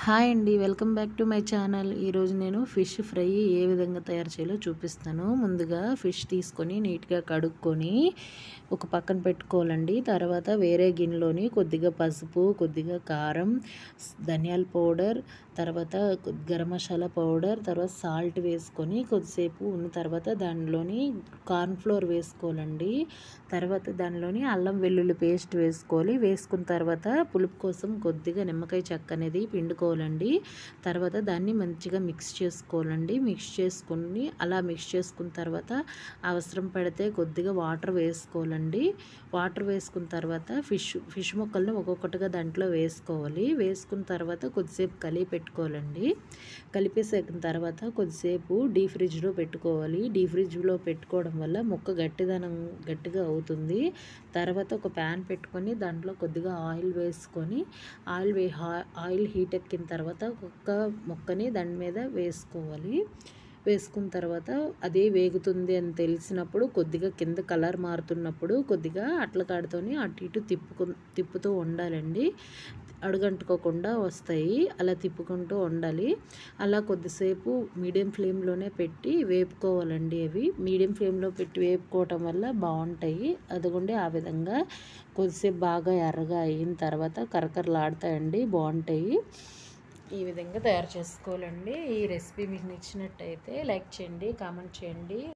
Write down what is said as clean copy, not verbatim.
Hi అండి, welcome back to my channel. ఈరోజు నేను ఫిష్ ఫ్రై ఏ విధంగా తయారు చేయాలో చూపిస్తాను. ముందుగా ఫిష్ తీసుకొని నీట్గా కడుక్కొని ఒక పక్కన పెట్టుకోవాలండి. తర్వాత వేరే గిన్నెలోని కొద్దిగా పసుపు, కొద్దిగా కారం, ధనియాల పౌడర్, తర్వాత గరం మసాలా పౌడర్, తర్వాత సాల్ట్ వేసుకొని కొద్దిసేపు ఉన్న తర్వాత దానిలోని కార్న్ఫ్లోర్ వేసుకోవాలండి. తర్వాత దానిలోని అల్లం వెల్లుల్లి పేస్ట్ వేసుకోవాలి. వేసుకున్న తర్వాత పులుపు కోసం కొద్దిగా నిమ్మకాయ చెక్క అనేది పిండుకోవాలండి. తర్వాత దాన్ని మంచిగా మిక్స్ చేసుకోవాలండి. మిక్స్ చేసుకున్న తర్వాత అవసరం పడితే కొద్దిగా వాటర్ వేసుకోవాలండి. వాటర్ వేసుకున్న తర్వాత ఫిష్ ముక్కల్ని ఒక్కొక్కటిగా దాంట్లో వేసుకోవాలి. వేసుకున్న తర్వాత కొద్దిసేపు కలిపి పెట్టుకోవాలండి. కలిపేసిన తర్వాత కొద్దిసేపు డీ ఫ్రిడ్జ్లో పెట్టుకోవాలి. డీ ఫ్రిడ్జ్లో పెట్టుకోవడం వల్ల ముక్క గట్టిగా అవుతుంది. తర్వాత ఒక ప్యాన్ పెట్టుకొని దాంట్లో కొద్దిగా ఆయిల్ వేసుకొని ఆయిల్ హీట్ ఎక్కిన తర్వాత ఒక్క ముక్కని దాని మీద వేసుకోవాలి. వేసుకున్న తర్వాత అదే వేగుతుంది అని తెలిసినప్పుడు కొద్దిగా కింద కలర్ మారుతున్నప్పుడు కొద్దిగా అట్ల కాడతోని అటు ఇటు తిప్పుతూ ఉండాలండి. అడుగంటుకోకుండా వస్తాయి. అలా తిప్పుకుంటూ ఉండాలి. అలా కొద్దిసేపు మీడియం ఫ్లేమ్లోనే పెట్టి వేపుకోవాలండి. అవి మీడియం ఫ్లేమ్లో పెట్టి వేపుకోవటం వల్ల బాగుంటాయి. అదిగోండి ఆ విధంగా కొద్దిసేపు బాగా ఎర్రగా అయిన తర్వాత కరకరలాడతాయండి, బాగుంటాయి. ఈ విధంగా తయారు చేసుకోవాలండి. ఈ రెసిపీ మీకు నచ్చినట్టయితే లైక్ చేయండి, కామెంట్ చేయండి.